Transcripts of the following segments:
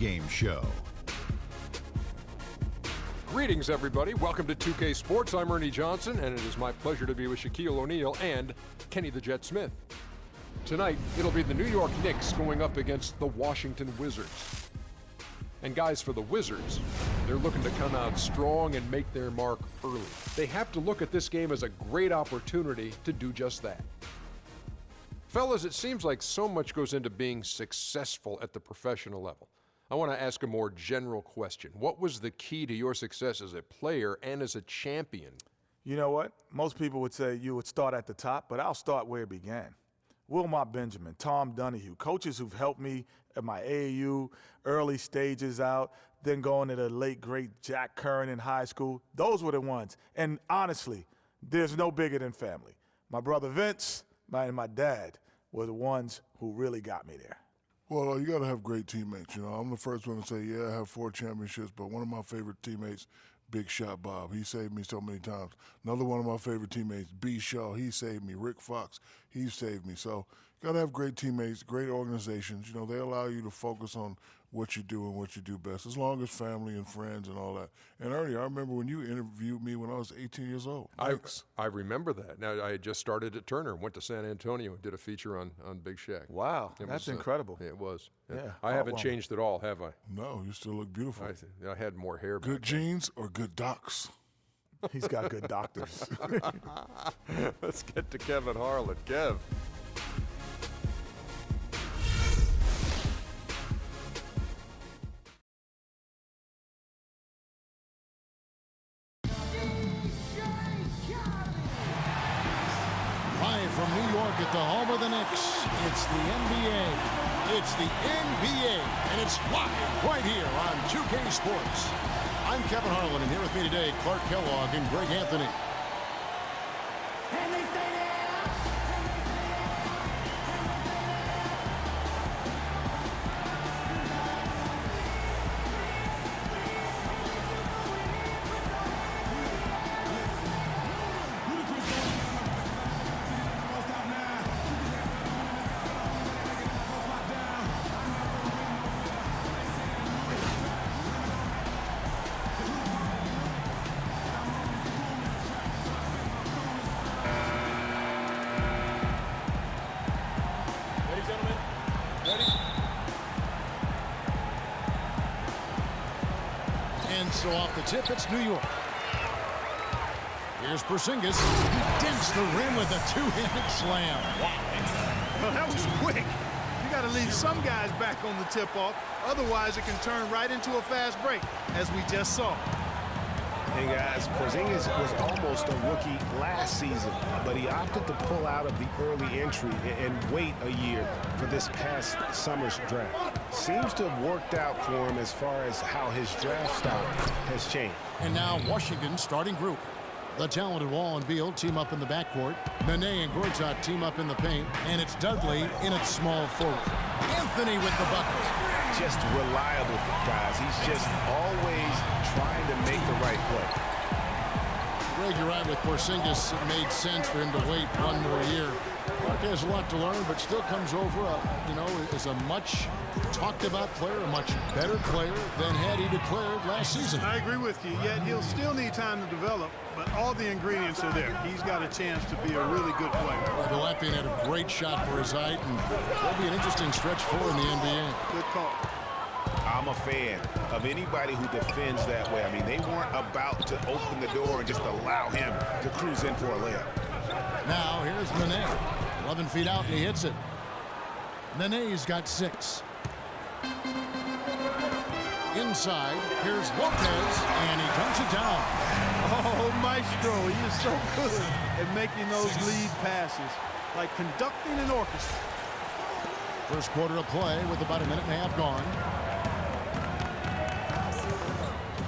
Game show. Greetings, everybody. Welcome to 2K Sports. I'm Ernie Johnson, and it is my pleasure to be with Shaquille O'Neal and Kenny the Jet Smith. Tonight, it'll be the New York Knicks going up against the Washington Wizards. And guys, for the Wizards, they're looking to come out strong and make their mark early. They have to look at this game as a great opportunity to do just that. Fellas, it seems like so much goes into being successful at the professional level. I want to ask a more general question. What was the key to your success as a player and as a champion? You know what? Most people would say you would start at the top, but I'll start where it began. Wilmot Benjamin, Tom Donahue, coaches who've helped me at my AAU, early stages out, then going to the late, great Jack Curran in high school. Those were the ones. And honestly, there's no bigger than family. My brother Vince and my dad were the ones who really got me there. Well, you got to have great teammates. You know, I'm the first one to say, yeah, I have 4 championships, but one of my favorite teammates, Big Shot Bob, he saved me so many times. Another one of my favorite teammates, B. Shaw, he saved me. Rick Fox, he saved me. So you got to have great teammates, great organizations. You know, they allow you to focus on what you do and what you do best, as long as family and friends and all that. And Ernie, I remember when you interviewed me when I was 18 years old. I remember that. Now, I had just started at Turner, went to San Antonio, and did a feature on Big Shaq. Wow, that's incredible. It was. Yeah. I haven't changed at all, have I? No, you still look beautiful. I had more hair. Good genes or good docs? He's got good doctors. Let's get to Kevin Harlan. Kev. Live from New York at the home of the Knicks, it's the NBA. It's the NBA, and it's live right here on 2K Sports. I'm Kevin Harlan, and here with me today, Clark Kellogg and Greg Anthony. And so off the tip, it's New York. Here's Porzingis. He dinks the rim with a two-handed slam. Well, that was quick. You got to leave some guys back on the tip-off. Otherwise, it can turn right into a fast break, as we just saw. Hey, guys, Porzingis was almost a rookie last season, but he opted to pull out of the early entry and wait a year for this past summer's draft. Seems to have worked out for him as far as how his draft stock has changed. And now Washington's starting group. The talented Wall and Beal team up in the backcourt. Nene and Gortat team up in the paint. And it's Dudley in its small forward. Anthony with the bucket. Just reliable, guys. He's just always trying to make the right play. Greg, you're right with Porzingis. It made sense for him to wait one more year. Clark has a lot to learn, but still comes over, as a much talked about player, a much better player than had he declared last season. I agree with you, yet he'll still need time to develop, but all the ingredients are there. He's got a chance to be a really good player. The Latvian had a great shot for his height, and that'll be an interesting stretch for in the NBA. Good call. I'm a fan of anybody who defends that way. I mean, they weren't about to open the door and just allow him to cruise in for a layup. Now, here's Nene. 11 feet out, and he hits it. Nene's got 6. Inside, here's Lopez, and he dunks it down. Oh, Maestro, he is so good at making those lead passes, like conducting an orchestra. First quarter of play with about a minute and a half gone.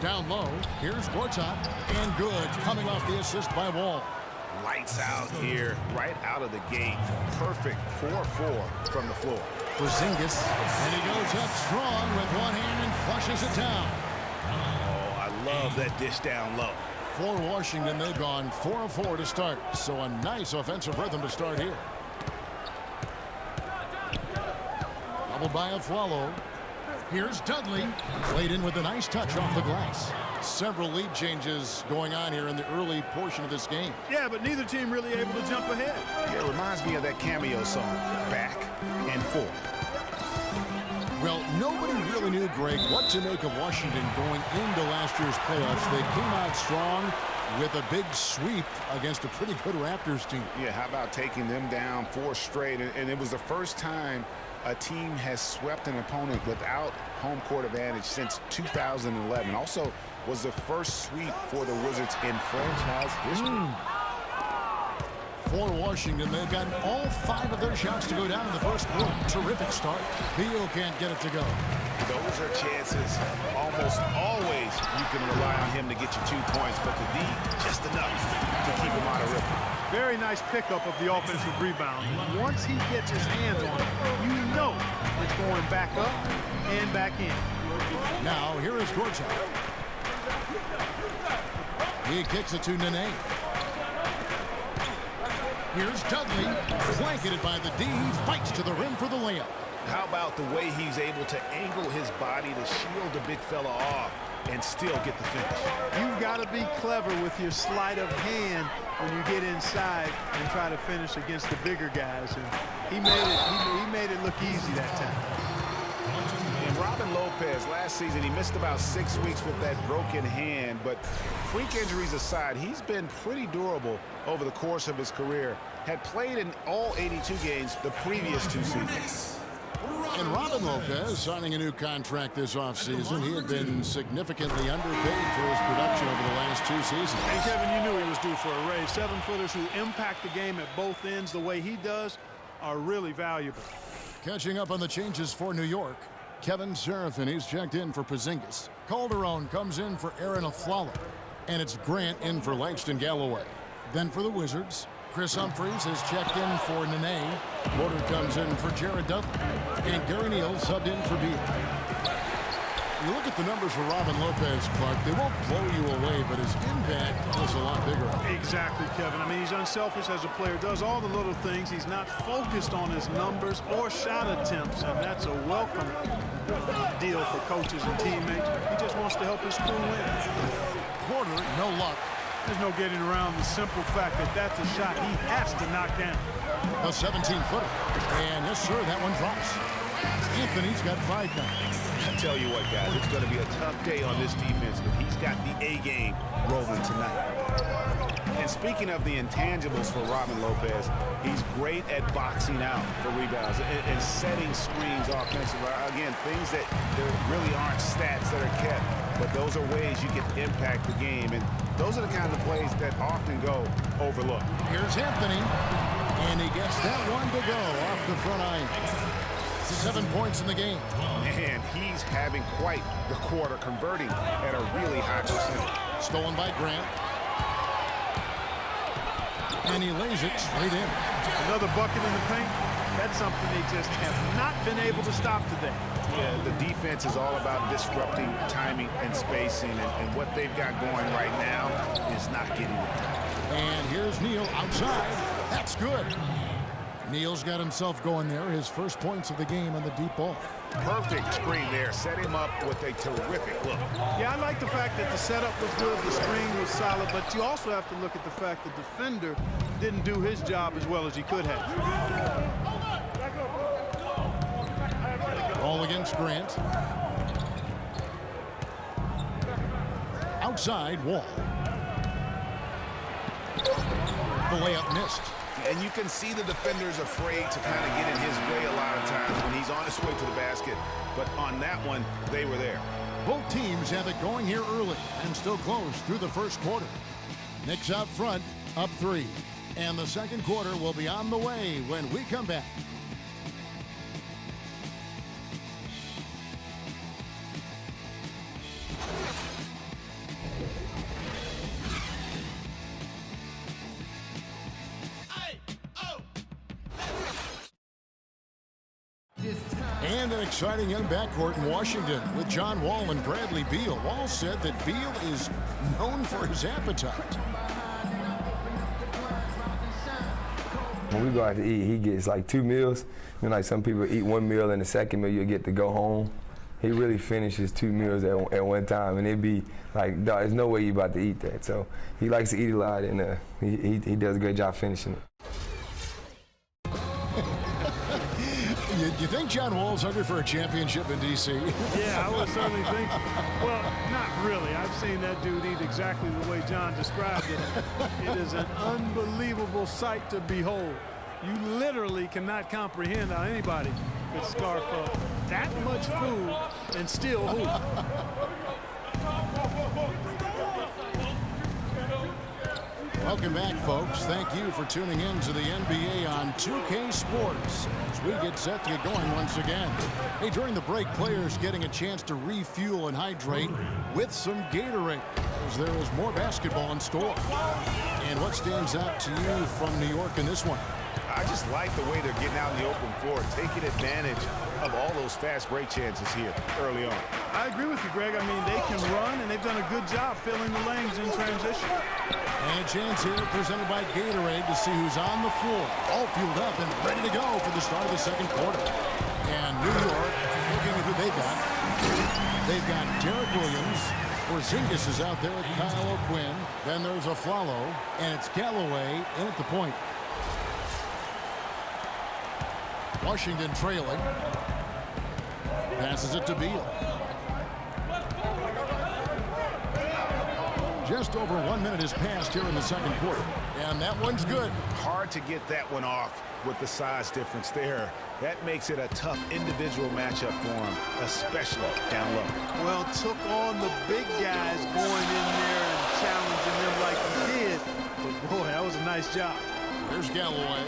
Down low, here's Gortat, and good, coming off the assist by Wall. Lights out here, right out of the gate. Perfect 4-4 from the floor. Porzingis, and he goes up strong with one hand and flushes it down. Oh, I love that dish down low. For Washington, they've gone 4 of 4 to start, so a nice offensive rhythm to start here. Doubled by Aflalo. Here's Dudley. Played in with a nice touch off the glass. Several lead changes going on here in the early portion of this game. Yeah, but neither team really able to jump ahead. Yeah, it reminds me of that cameo song, Back and Forth. Well, nobody really knew, Greg, what to make of Washington going into last year's playoffs. They came out strong with a big sweep against a pretty good Raptors team. Yeah, how about taking them down 4 straight? And it was the first time a team has swept an opponent without home court advantage since 2011. Also was the first sweep for the Wizards in franchise history. For Washington, they've gotten all 5 of their shots to go down in the first quarter. Terrific start. Beal can't get it to go. Those are chances. Almost always you can rely on him to get you 2 points, but the D just enough to keep him out of rhythm. Very nice pickup of the offensive rebound. Once he gets his hands on it, you know it's going back up and back in. Now, here is Gortat. He kicks it to Nene. Here's Dudley, blanketed by the D, fights to the rim for the layup. How about the way he's able to angle his body to shield the big fella off and still get the finish? You've got to be clever with your sleight of hand when you get inside and try to finish against the bigger guys. And he made it look easy that time. And Robin Lopez, last season, he missed about 6 weeks with that broken hand, but freak injuries aside, he's been pretty durable over the course of his career. Had played in all 82 games the previous 2 seasons. And Robin Lopez signing a new contract this offseason. He had been significantly underpaid for his production over the last 2 seasons. And Kevin, you knew he was due for a raise. 7-footers who impact the game at both ends the way he does are really valuable. Catching up on the changes for New York, Kevin Serafin, he's checked in for Porzingis. Calderon comes in for Aaron Aflalo. And it's Grant in for Langston Galloway. Then for the Wizards, Chris Humphries has checked in for Nene. Porter comes in for Jared Dudley. And Gary Neal subbed in for Beal. You look at the numbers for Robin Lopez, Clark. They won't blow you away, but his impact is a lot bigger. Exactly, Kevin. I mean, he's unselfish as a player, does all the little things. He's not focused on his numbers or shot attempts, and that's a welcome deal for coaches and teammates. He just wants to help his crew win. Porter, no luck. There's no getting around the simple fact that that's a shot he has to knock down. A 17-footer. And yes, sir, that one drops. Anthony's got 5 now. I tell you what, guys, it's going to be a tough day on this defense if he's got the A game rolling tonight. And speaking of the intangibles for Robin Lopez, he's great at boxing out for rebounds and setting screens offensively. Again, things that there really aren't stats that are kept, but those are ways you can impact the game. And those are the kind of plays that often go overlooked. Here's Anthony, and he gets that one to go off the front iron. 7 points in the game. And he's having quite the quarter, converting at a really high percentage. Stolen by Grant. And he lays it straight in. Another bucket in the paint. That's something they just have not been able to stop today. Yeah, the defense is all about disrupting timing and spacing, and what they've got going right now is not getting it done. And here's Neal outside. That's good. Neal's got himself going there. His first points of the game on the deep ball. Perfect screen there. Set him up with a terrific look. Yeah, I like the fact that the setup was good, the screen was solid, but you also have to look at the fact the defender didn't do his job as well as he could have. Ball against Grant. Outside, Wall. The layup missed. And you can see the defender's afraid to kind of get in his way a lot of times when he's on his way to the basket. But on that one, they were there. Both teams have it going here early and still close through the first quarter. Knicks out front, up 3. And the second quarter will be on the way when we come back. And an exciting young backcourt in Washington with John Wall and Bradley Beal. Wall said that Beal is known for his appetite. When we go out to eat, he gets like 2 meals. You know, like some people eat 1 meal and the second meal you get to go home. he really finishes 2 meals at one time, and it'd be like, dog, there's no way you about to eat that. So he likes to eat a lot, and he does a great job finishing it. You think John Wall's hungry for a championship in D.C.? Yeah, I would certainly think. Well, not really. I've seen that dude eat exactly the way John described it. It is an unbelievable sight to behold. You literally cannot comprehend how anybody could scarf up that much food and still hoop. Welcome back, folks. Thank you for tuning in to the NBA on 2K Sports as we get set to get going once again. Hey, during the break, players getting a chance to refuel and hydrate with some Gatorade, as there is more basketball in store. And what stands out to you from New York in this one? I just like the way they're getting out in the open floor, taking advantage of all those fast break chances here early on. I agree with you, Greg. I mean, they can run, and they've done a good job filling the lanes in transition. And a chance here presented by Gatorade to see who's on the floor. All fueled up and ready to go for the start of the second quarter. And New York, looking at who they've got. They've got Derek Williams. Porzingis is out there with Kyle O'Quinn. Then there's Aflalo, and it's Galloway in at the point. Washington trailing. Passes it to Beal. Just over 1 minute has passed here in the second quarter. And that one's good. Hard to get that one off with the size difference there. That makes it a tough individual matchup for him, especially down low. Well, took on the big guys going in there and challenging them like he did. But boy, that was a nice job. There's Galloway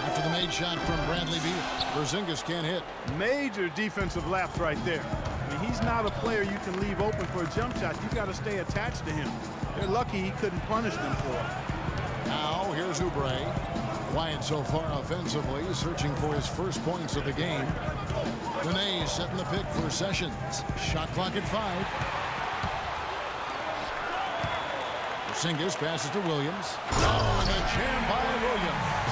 after the made shot from Bradley Beal. Porzingis can't hit. Major defensive lapse right there. I mean, he's not a player you can leave open for a jump shot. You got to stay attached to him. They're lucky he couldn't punish them for it. Now here's Oubre. Quiet so far offensively, searching for his first points of the game. Benet setting the pick for Sessions. Shot clock at 5. Porzingis passes to Williams. Oh, and a jam by Williams.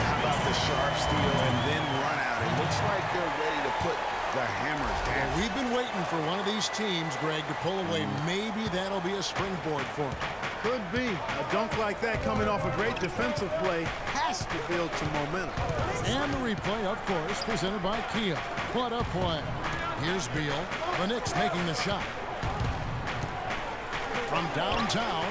How about the sharp steal and then run out? It looks like they're ready to put the hammer down. We've been waiting for one of these teams, Greg, to pull away. Maybe that'll be a springboard for them. Could be. A dunk like that coming off a great defensive play has to build some momentum. And the replay, of course, presented by Kia. What a play. Here's Beal. The Knicks making the shot. From downtown.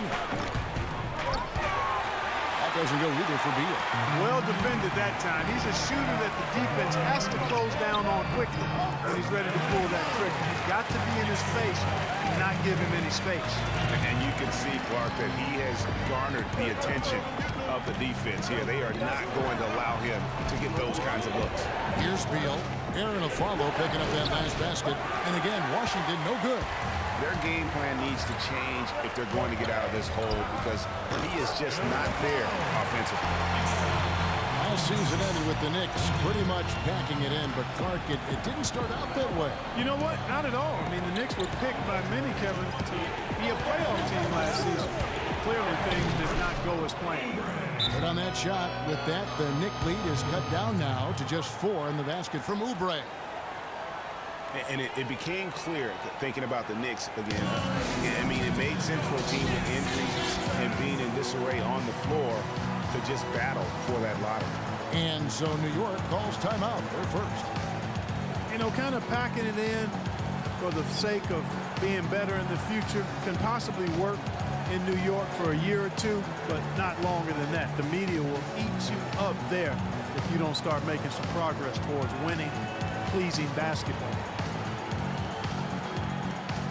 That doesn't go either for Beal. Well defended that time. He's a shooter that the defense has to close down on quickly when he's ready to pull that trigger. He's got to be in his face and not give him any space. And you can see, Clark, that he has garnered the attention of the defense here. They are not going to allow him to get those kinds of looks. Here's Beal. Aaron Aflalo picking up that last basket. And again, Washington no good. Their game plan needs to change if they're going to get out of this hole because he is just not there offensively. Last season ended with the Knicks pretty much packing it in, but Clark, it didn't start out that way. You know what? Not at all. I mean, the Knicks were picked by many, Kevin, to be a playoff team last season. Clearly, things did not go as planned. But on that shot, with that, the Knick lead is cut down now to just 4 in the basket from Oubre. And it became clear, thinking about the Knicks again, I mean, it made sense for a team with injuries and being in disarray on the floor to just battle for that lottery. And so New York calls timeout. They're first. You know, kind of packing it in for the sake of being better in the future can possibly work in New York for a year or two, but not longer than that. The media will eat you up there if you don't start making some progress towards winning, pleasing basketball.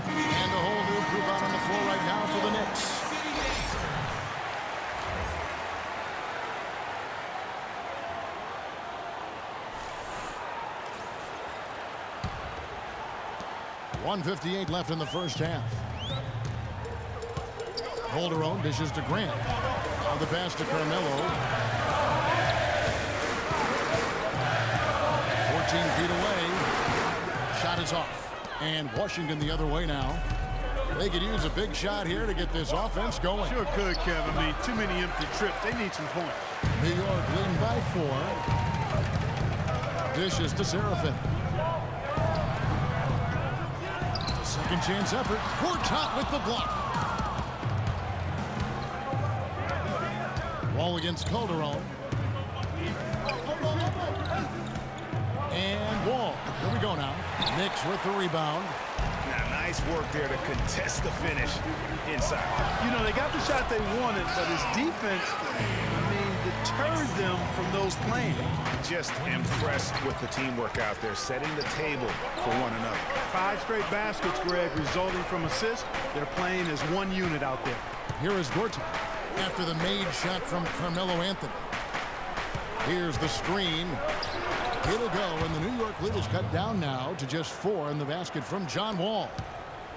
And a whole new group out on the floor right now for the Knicks. .158 left in the first half. Calderon dishes to Grant. Now the pass to Carmelo. 14 feet away. Shot is off. And Washington the other way now. They could use a big shot here to get this offense going. Sure could, Kevin. I mean, too many empty trips. They need some points. New York leading by 4. Dishes to Seraphin. Second chance effort. Gortat with the block. Wall against Calderon. And Wall. Here we go now. Knicks with the rebound. Now, nice work there to contest the finish inside. You know, they got the shot they wanted, but his defense, deterred them from those playing. Just impressed with the teamwork out there, setting the table for one another. 5 straight baskets, Greg, resulting from assists. They're playing as one unit out there. Here is Gortat after the made shot from Carmelo Anthony. Here's the screen. It'll go, and the New York lead is cut down now to just 4 in the basket from John Wall.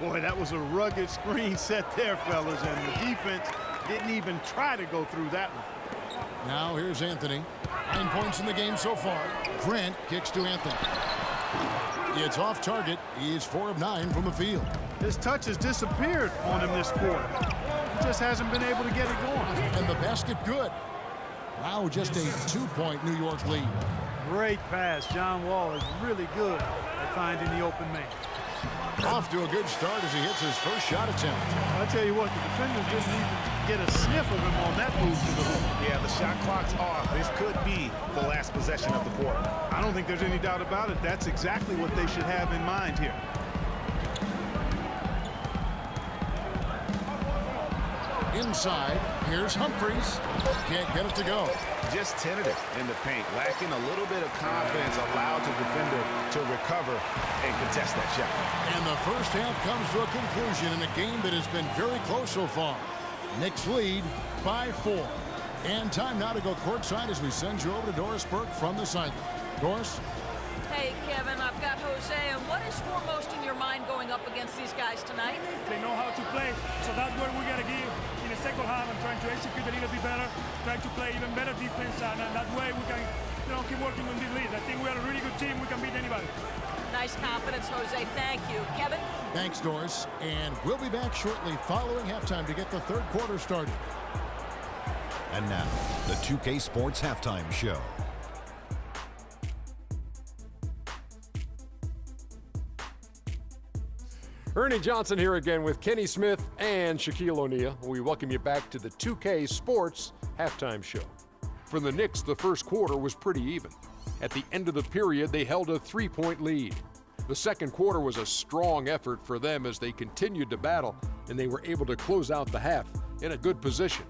Boy, that was a rugged screen set there, fellas, and the defense didn't even try to go through that one. Now here's Anthony. 9 points in the game so far. Grant kicks to Anthony. It's off target. He's 4 of 9 from the field. His touch has disappeared on him this quarter. He just hasn't been able to get it going. And the basket good. Now just a 2-point New York lead. Great pass. John Wall is really good at finding the open man. Off to a good start as he hits his first shot attempt. I'll tell you what, the defenders didn't even get a sniff of him on that move to the hoop. Yeah, the shot clock's off. This could be the last possession of the quarter. I don't think there's any doubt about it. That's exactly what they should have in mind here. Inside, here's Humphries. Can't get it to go. Just tentative in the paint, lacking a little bit of confidence, allowed the defender to recover and contest that shot. And the first half comes to a conclusion in a game that has been very close so far. Knicks lead by 4. And time now to go courtside as we send you over to Doris Burke from the sideline. Doris? Hey, Kevin, I've got Jose, and what is foremost in your mind going up against these guys tonight? They know how to play, so that's what we got to give in the second half and trying to execute a little bit better, trying to play even better defense, and that way we can keep working on this lead. I think we are a really good team. We can beat anybody. Nice confidence, Jose. Thank you. Kevin? Thanks, Doris. And we'll be back shortly following halftime to get the third quarter started. And now, the 2K Sports Halftime Show. Ernie Johnson here again with Kenny Smith and Shaquille O'Neal. We welcome you back to the 2K Sports Halftime Show. For the Knicks, the first quarter was pretty even. At the end of the period, they held a 3-point lead. The second quarter was a strong effort for them as they continued to battle, and they were able to close out the half in a good position.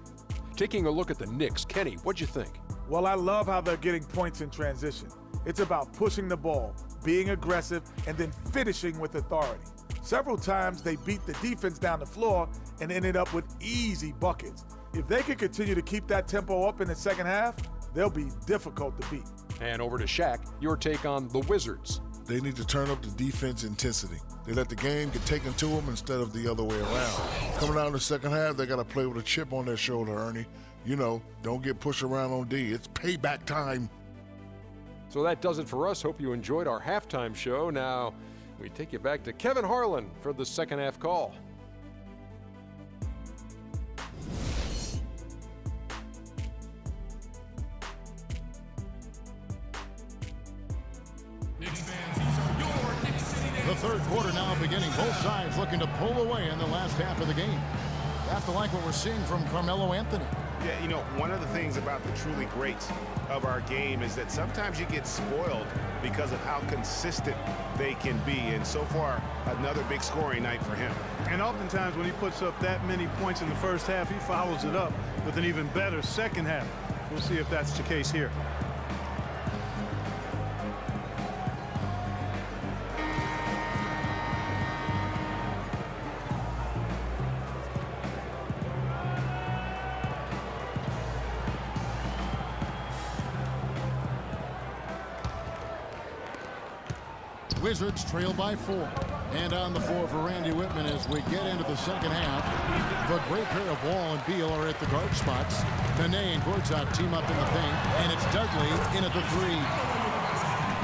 Taking a look at the Knicks, Kenny, what'd you think? Well, I love how they're getting points in transition. It's about pushing the ball, being aggressive, and then finishing with authority. Several times they beat the defense down the floor and ended up with easy buckets. If they can continue to keep that tempo up in the second half, they'll be difficult to beat. And over to Shaq, your take on the Wizards. They need to turn up the defense intensity. They let the game get taken to them instead of the other way around. Coming out in the second half, they got to play with a chip on their shoulder, Ernie. You know, don't get pushed around on D. It's payback time. So that does it for us. Hope you enjoyed our halftime show. Now, we take you back to Kevin Harlan for the second half call. The third quarter now beginning. Both sides looking to pull away in the last half of the game. You have to like what we're seeing from Carmelo Anthony. Yeah, you know, one of the things about the truly greats of our game is that sometimes you get spoiled because of how consistent they can be. And so far, another big scoring night for him. And oftentimes when he puts up that many points in the first half, he follows it up with an even better second half. We'll see if that's the case here. Wizards trail by 4. And on the floor for Randy Whitman as we get into the second half. The great pair of Wall and Beal are at the guard spots. Nene and Gortat team up in the paint. And it's Dudley in at the 3.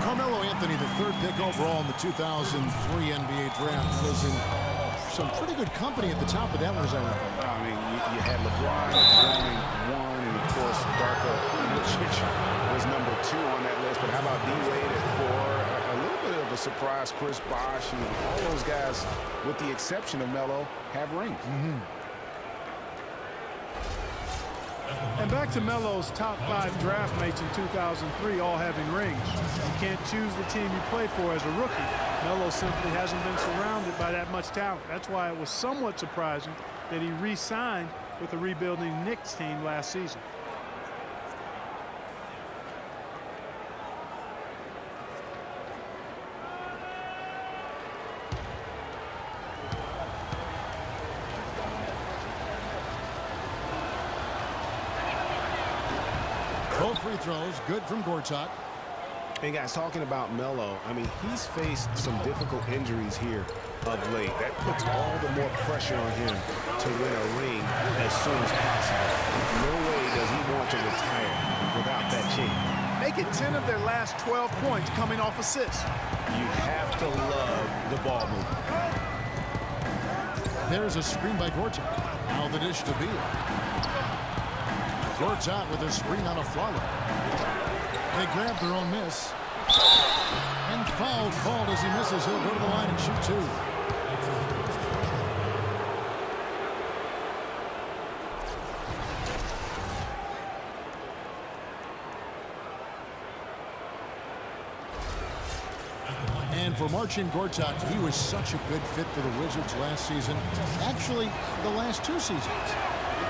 Carmelo Anthony, the third pick overall in the 2003 NBA draft, was in some pretty good company at the top of that one, as I recall. I mean, you had LeBron running 1, and of course, Darko Milicic was number 2 on that list. But how about D-Wade at 4? A little bit of a a surprise. Chris Bosh and all those guys, with the exception of Melo, have rings. And back to Melo's top 5 draft mates in 2003 all having rings. You can't choose the team you play for as a rookie. Melo simply hasn't been surrounded by that much talent. That's why it was somewhat surprising that he re-signed with the rebuilding Knicks team last season. Both free throws good from Gortat. And guys, talking about Melo, I mean, he's faced some difficult injuries here of late. That puts all the more pressure on him to win a ring as soon as possible. No way does he want to retire without that chain. Making 10 of their last 12 points coming off assists. You have to love the ball movement. There's a screen by Gortat. Now the dish to Beal. Gortat with a screen on a follow. They grab their own miss. And foul called as he misses. He'll go to the line and shoot 2. And for Marcin Gortat, he was such a good fit for the Wizards last season. Actually, the last 2 seasons.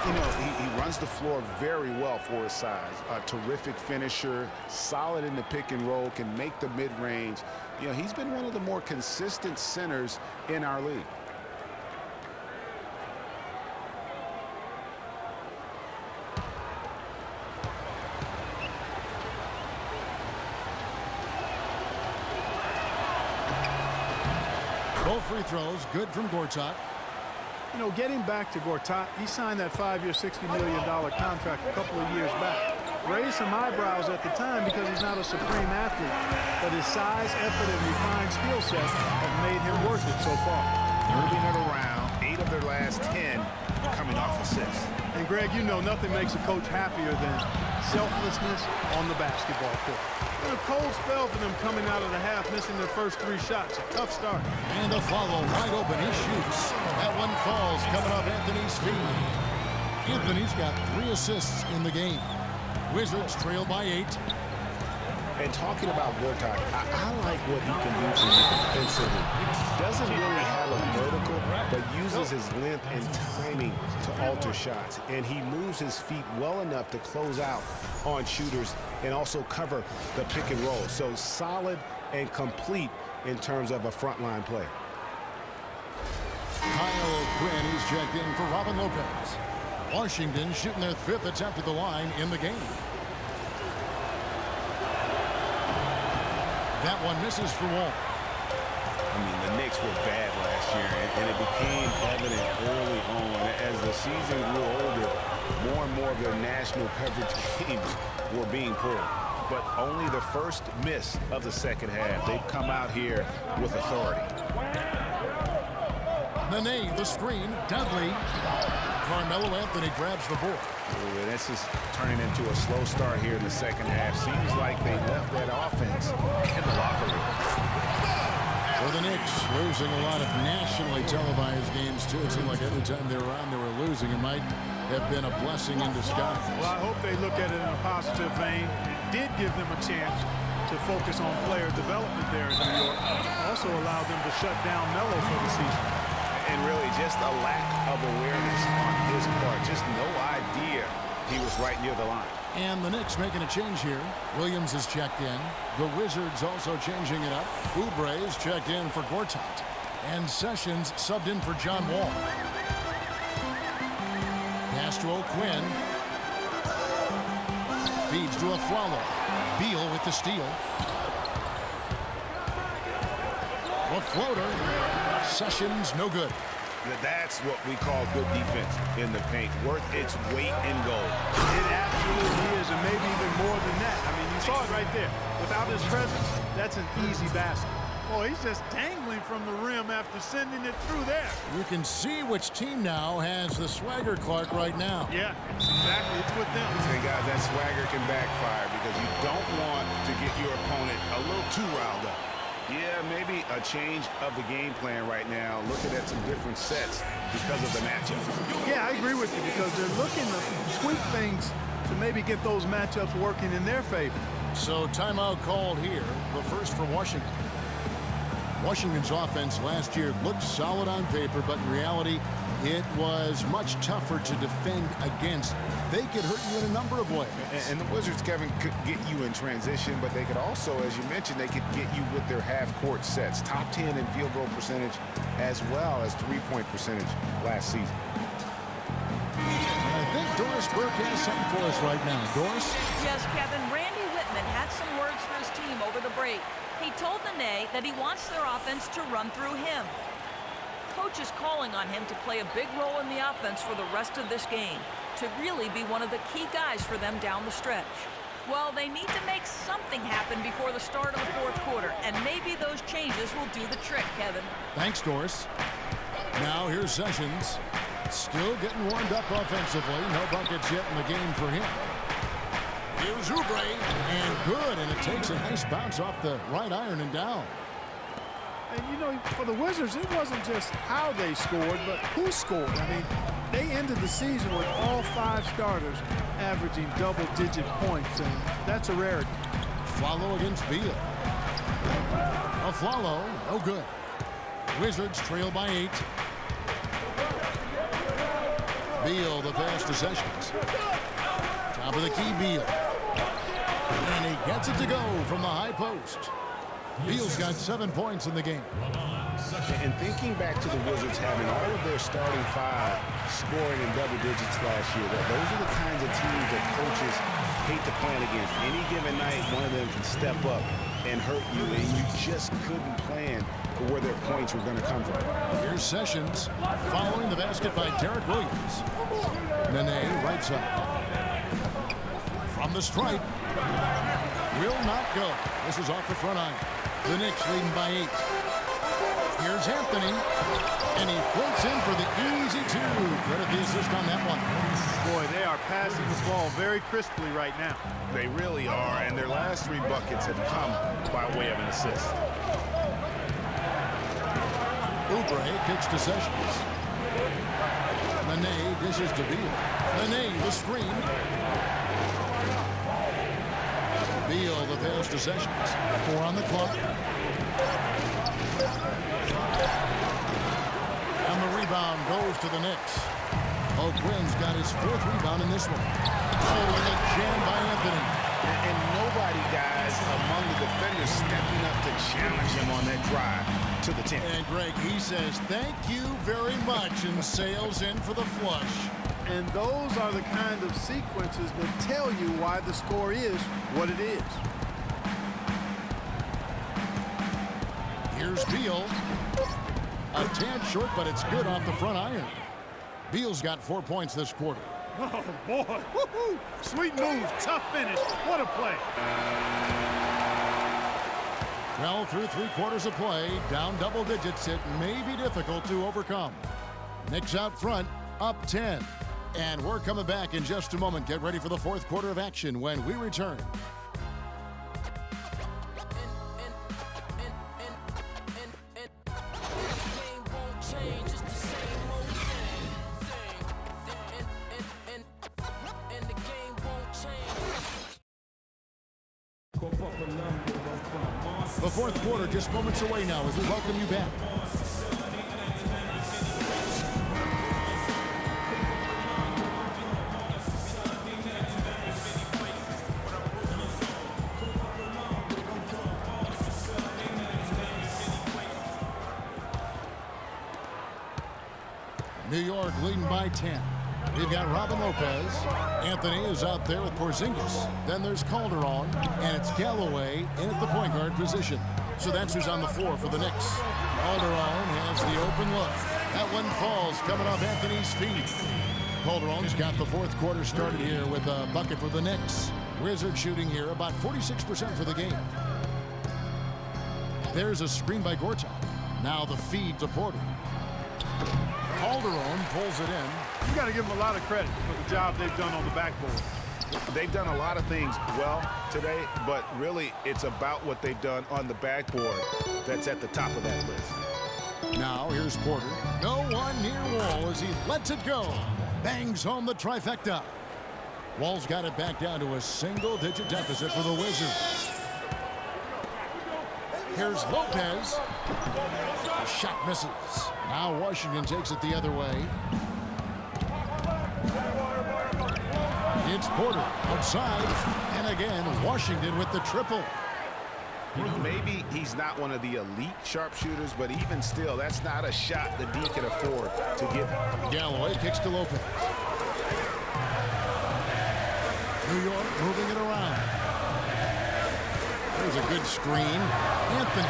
You know, he runs the floor very well for his size. A terrific finisher, solid in the pick and roll, can make the mid-range. You know, he's been one of the more consistent centers in our league. Both free throws good from Gortat. You know, getting back to Gortat, he signed that 5-year, $60 million contract a couple of years back. Raised some eyebrows at the time because he's not a supreme athlete, but his size, effort, and refined skill set have made him worth it so far. Moving it around, 8 of their last 10 coming off assists. And Greg, you know nothing makes a coach happier than selflessness on the basketball court. And a cold spell for them coming out of the half, missing their first 3 shots. A tough start. And a follow wide open. He shoots. That one falls coming off Anthony's feet. Anthony's got 3 assists in the game. Wizards trail by 8. And talking about Gortat, I like what he can do for you defensively. Doesn't really have a vertical, but uses his length and timing to alter shots. And he moves his feet well enough to close out on shooters and also cover the pick and roll. So solid and complete in terms of a frontline player. Kyle Quinn is checked in for Robin Lopez. Washington shooting their 5th attempt at the line in the game. That one misses for Wall. I mean, the Knicks were bad last year, and it became evident early on. As the season grew older, more and more of their national coverage games were being pulled. But only the first miss of the second half. They've come out here with authority. Nene, the screen. Dudley. Carmelo Anthony grabs the board. Ooh, this is turning into a slow start here in the second half. Seems like they left that offense in the locker room. For the Knicks, losing a lot of nationally televised games, too. It seemed like every time they were on, they were losing. It might have been a blessing in disguise. Well, I hope they look at it in a positive vein. It did give them a chance to focus on player development there in New York. Also allowed them to shut down Melo for the season. And really just a lack of awareness on his part. Just no idea he was right near the line. And the Knicks making a change here. Williams is checked in. The Wizards also changing it up. Oubre is checked in for Gortat. And Sessions subbed in for John Wall. Pass to O'Quinn. Feeds to Afflalo. Beal with the steal. A floater. Sessions, no good. That's what we call good defense in the paint. Worth its weight in gold. It absolutely is, and maybe even more than that. I mean, you saw it right there. Without his presence, that's an easy basket. Boy, he's just dangling from the rim after sending it through there. You can see which team now has the swagger Clark right now. Yeah, exactly. It's with them. Hey, guys, that swagger can backfire because you don't want to get your opponent a little too riled up. Yeah, maybe a change of the game plan right now, looking at some different sets because of the matchup. Yeah, I agree with you because they're looking to tweak things to maybe get those matchups working in their favor. So timeout called here, the first for Washington. Washington's offense last year looked solid on paper, but in reality, it was much tougher to defend against. They could hurt you in a number of ways. And the Wizards, Kevin, could get you in transition, but they could also, as you mentioned, they could get you with their half-court sets. Top 10 in field goal percentage as well as three-point percentage last season. I think Doris Burke has something for us right now. Doris? Yes, Kevin. Randy Whitman had some words for his team over the break. He told Nene that he wants their offense to run through him. Coach is calling on him to play a big role in the offense for the rest of this game, to really be one of the key guys for them down the stretch. Well, they need to make something happen before the start of the fourth quarter, and maybe those changes will do the trick, Kevin. Thanks, Doris. Now here's Sessions. Still getting warmed up offensively. No buckets yet in the game for him. Here's Oubre, and good, and it takes a nice bounce off the right iron and down. And, you know, for the Wizards, it wasn't just how they scored, but who scored. I mean, they ended the season with all 5 starters averaging double-digit points, and that's a rarity. Follow against Beal. A follow, no good. Wizards trail by 8. Beal, the pass to Sessions. Top of the key, Beal. And he gets it to go from the high post. Beal's got 7 points in the game. And thinking back to the Wizards having all of their starting 5 scoring in double digits last year, those are the kinds of teams that coaches hate to plan against. Any given night, one of them can step up and hurt you, and you just couldn't plan for where their points were going to come from. Here's Sessions following the basket by Derek Williams. Nene, right side. From the stripe. Will not go. This is off the front iron. The Knicks leading by 8. Here's Anthony, and he floats in for the easy 2. Credit the assist on that one. Boy, they are passing the ball very crisply right now. They really are, and their last 3 buckets have come by way of an assist. Oubre kicks to Sessions. Nene dishes to Beal. Nene, the screen. Beal, the pass to Sessions. 4 on the clock. And the rebound goes to the Knicks. O'Quinn's got his 4th rebound in this one. Oh, and a jam by Anthony. And nobody, guys, among the defenders stepping up to challenge him on that drive to the 10. And Greg, he says, thank you very much, and sails in for the flush. And those are the kind of sequences that tell you why the score is what it is. Here's Beal. A tad short, but it's good off the front iron. Beal's got 4 points this quarter. Oh, boy. Woo-hoo. Sweet move. Tough finish. What a play. Well, through 3 quarters of play, down double digits, it may be difficult to overcome. Knicks out front, up 10. And we're coming back in just a moment. Get ready for the 4th quarter of action when we return. The 4th quarter just moments away now as we welcome you back. New York leading by 10. We've got Robin Lopez. Anthony is out there with Porzingis. Then there's Calderon, and it's Galloway in at the point guard position. So that's who's on the floor for the Knicks. Calderon has the open look. That one falls coming off Anthony's feet. Calderon's got the 4th quarter started here with a bucket for the Knicks. Wizards shooting here about 46% for the game. There's a screen by Gortat. Now the feed to Porter. Calderon pulls it in. You got to give them a lot of credit for the job they've done on the backboard. They've done a lot of things well today, but really it's about what they've done on the backboard that's at the top of that list. Now here's Porter. No one near Wall as he lets it go. Bangs home the trifecta. Wall's got it back down to a single-digit deficit for the Wizards. Here's Lopez. The shot misses. Now Washington takes it the other way. It's Porter outside. And again, Washington with the triple. You know, maybe he's not one of the elite sharpshooters, but even still, that's not a shot the D can afford to give him. Galloway kicks to Lopez. New York moving it around. There's a good screen. Anthony.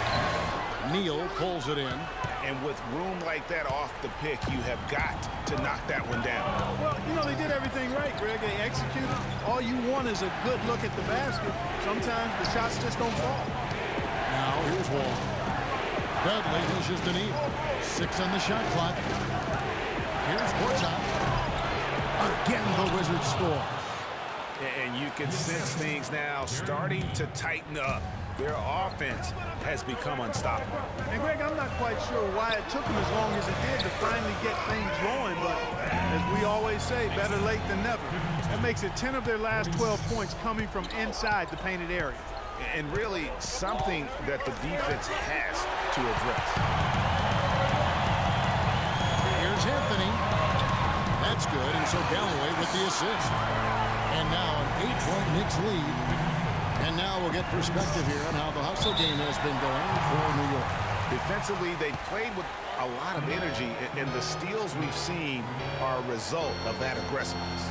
Neal pulls it in. And with room like that off the pick, you have got to knock that one down. Well, you know, they did everything right, Greg. They executed. All you want is a good look at the basket. Sometimes the shots just don't fall. Now here's Wall. Dudley dishes to Neal. 6 on the shot clock. Here's Courtside. Again, the Wizards score. And you can sense things now starting to tighten up. Their offense has become unstoppable. And, Greg, I'm not quite sure why it took them as long as it did to finally get things going, but as we always say, better late than never. That makes it 10 of their last 12 points coming from inside the painted area. And really something that the defense has to address. Here's Anthony. That's good, and so Galloway with the assist. And now an 8-point Knicks lead. And now we'll get perspective here on how the hustle game has been going for New York. Defensively, they played with a lot of energy, and the steals we've seen are a result of that aggressiveness.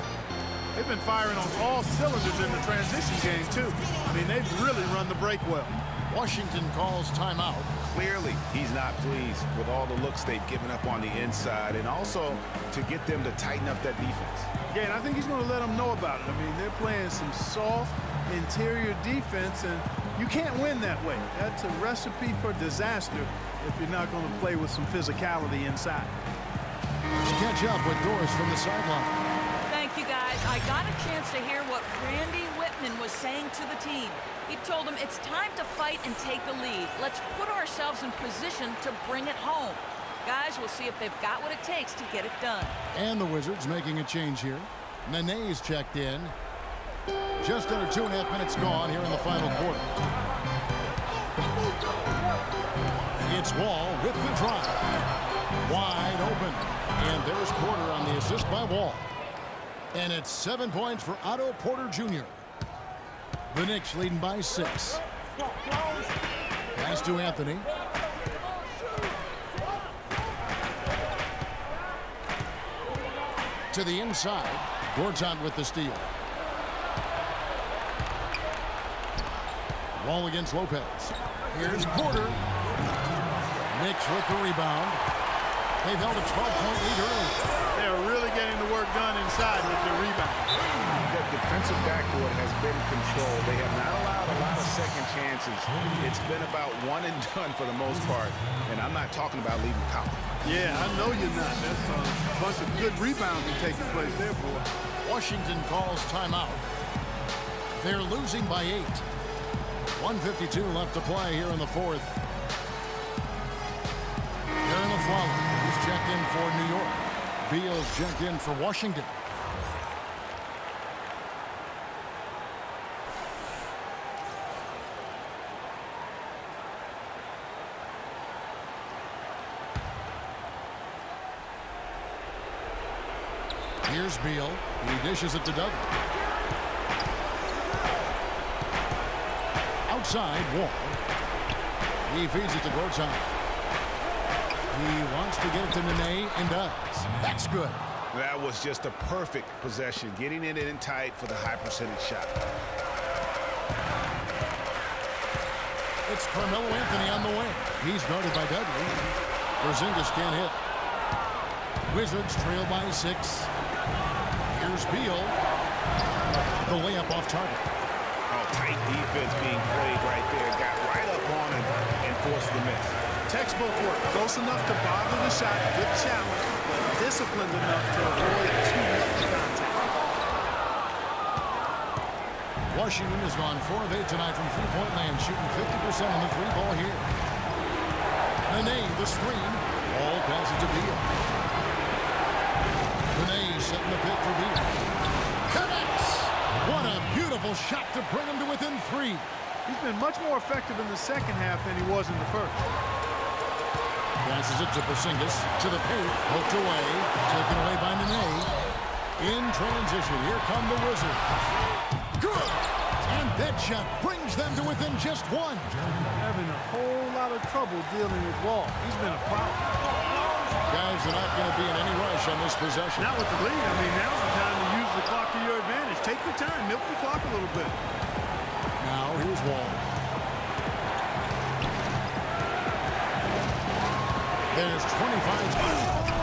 They've been firing on all cylinders in the transition game, too. I mean, they've really run the break well. Washington calls timeout. Clearly, he's not pleased with all the looks they've given up on the inside, and also to get them to tighten up that defense. Yeah, and I think he's going to let them know about it. I mean, they're playing some soft interior defense, and you can't win that way. That's a recipe for disaster if you're not going to play with some physicality inside. Let's catch up with Doris from the sideline. Thank you, guys. I got a chance to hear what Randy Whitman was saying to the team. He told them it's time to fight and take the lead. Let's put ourselves in position to bring it home. Guys, we'll see if they've got what it takes to get it done. And the Wizards making a change here. Nene's checked in. Just under 2.5 minutes gone here in the final quarter. It's Wall with the drive. Wide open. And there's Porter on the assist by Wall. And it's 7 points for Otto Porter Jr. The Knicks leading by 6. Pass to Anthony. To the inside. Gortat with the steal. Wall against Lopez. Here's Porter. Knicks with the rebound. They've held a 12-point lead early. They're really getting the work done inside with their rebound. The defensive backboard has been controlled. They have not allowed a lot of second chances. It's been about one and done for the most part. And I'm not talking about leaving Collins. Yeah, I know you're not. That's a bunch of good rebounding taking place there, boy. Washington calls timeout. They're losing by 8. 1:52 left to play here in the fourth. Aaron LaFleur, who's checked in for New York. Beal's checked in for Washington. Here's Beal. He dishes it to Dudley. Outside, Wall. He feeds it to Gortat. He wants to get it to Nene and does. That's good. That was just a perfect possession, getting it in tight for the high percentage shot. It's Carmelo Anthony on the wing. He's guarded by Dudley. Porzingis can't hit. Wizards trail by 6. Here's Beal. The layup off target. Oh, tight defense being played right there. Got right up on it and forced the miss. Textbook work. Close enough to bother the shot. Good challenge, but disciplined enough to avoid too much contact. Washington has gone 4 of 8 tonight from three-point land, shooting 50% on the three ball here. Nene, the screen. Ball passes to Beal. Nene setting the pick for Beal. Connects! What a beautiful shot to bring him to within 3. He's been much more effective in the second half than he was in the first. Passes it to Porzingis, to the paint, poked away, taken away by Nene. In transition, here come the Wizards. Good! And that shot brings them to within just 1. Having a whole lot of trouble dealing with Wall. He's been a problem. Guys are not going to be in any rush on this possession. Not with the lead. I mean, now's the time to use the clock to your advantage. Take your time, milk the clock a little bit. Now, here's Wall. There's 25.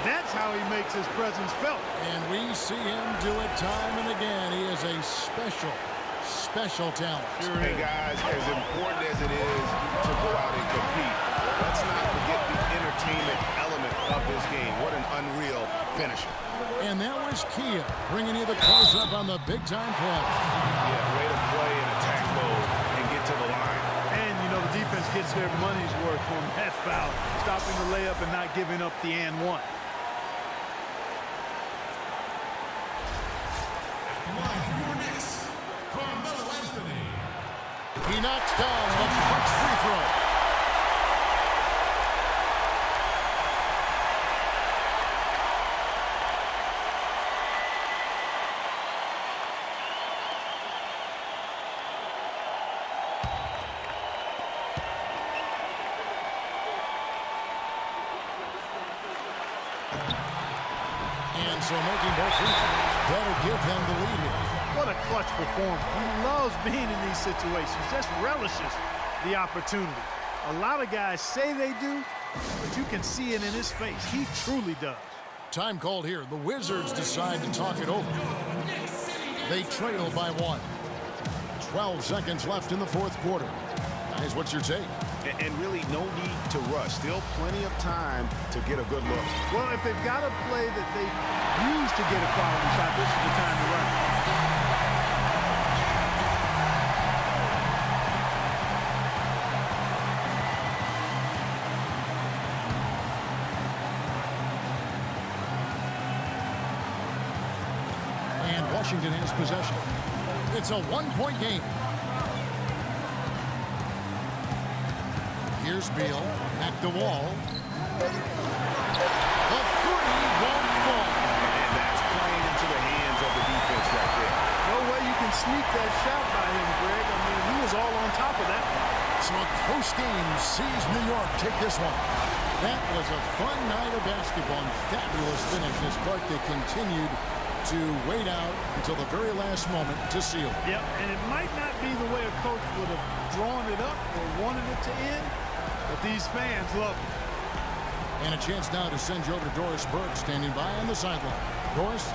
That's how he makes his presence felt. And we see him do it time and again. He is a special talent. And guys, as important as it is to go out and compete, let's not forget the entertainment element of this game. What an unreal finisher. And that was Kia bringing you the close-up on the big-time play. Yeah, way to play in attack mode and get to the line. And, you know, the defense gets their money's worth from that foul, stopping the layup and not giving up the and one. He knocks down the Bucks free throw. And so making both free throws better give them the lead here. What a clutch performer. He loves being in these situations, just relishes the opportunity. A lot of guys say they do, but you can see it in his face. He truly does. Time called here. The Wizards decide to talk it over. They trail by 1. 12 seconds left in the fourth quarter. Guys, what's your take? And really no need to rush. Still plenty of time to get a good look. Well, if they've got a play that they use to get a quality shot, this is the time to run it. Washington has possession. It's a one-point game. Here's Beal at the wall. The three won't fall. And that's playing into the hands of the defense right there. No way you can sneak that shot by him, Greg. I mean, he was all on top of that. So a close game sees New York take this one. That was a fun night of basketball and fabulous finish as Clark they continued to wait out until the very last moment to seal it. Yep, and it might not be the way a coach would have drawn it up or wanted it to end, but these fans love it. And a chance now to send you over to Doris Burke standing by on the sideline. Doris?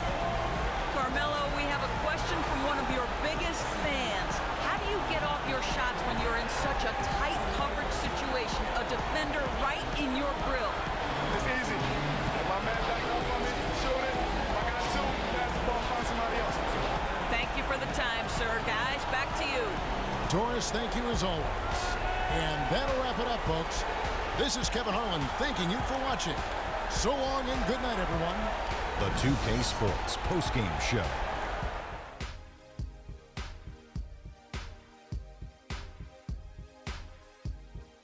Carmelo, we have a question from one of your biggest fans. How do you get off your shots when you're in such a tight coverage situation? A defender right in your grill. It's easy. If my man back up on me, shoot it. If I got two, pass the ball, find somebody else. Thank you for the time, sir. Guys, back to you. Doris, thank you as always. And that'll wrap it up, folks. This is Kevin Harlan thanking you for watching. So long and good night, everyone. The 2K Sports postgame show.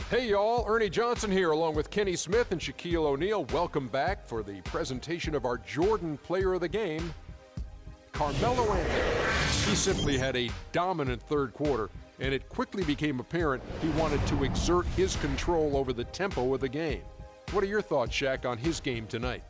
Hey y'all, Ernie Johnson here along with Kenny Smith and Shaquille O'Neal. Welcome back for the presentation of our Jordan Player of the Game, Carmelo Anthony. He simply had a dominant third quarter, and it quickly became apparent he wanted to exert his control over the tempo of the game. What are your thoughts, Shaq, on his game tonight?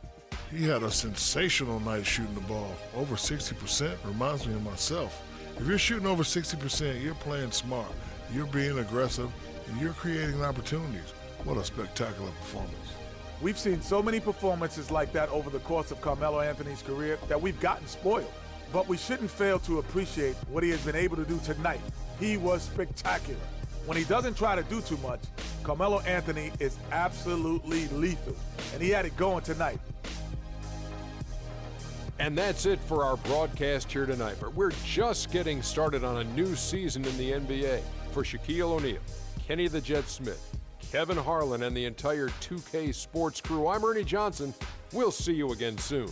He had a sensational night shooting the ball. Over 60% reminds me of myself. If you're shooting over 60%, you're playing smart. You're being aggressive, and you're creating opportunities. What a spectacular performance. We've seen so many performances like that over the course of Carmelo Anthony's career that we've gotten spoiled. But we shouldn't fail to appreciate what he has been able to do tonight. He was spectacular. When he doesn't try to do too much, Carmelo Anthony is absolutely lethal. And he had it going tonight. And that's it for our broadcast here tonight. But we're just getting started on a new season in the NBA. For Shaquille O'Neal, Kenny the Jet Smith, Kevin Harlan, and the entire 2K Sports crew, I'm Ernie Johnson. We'll see you again soon.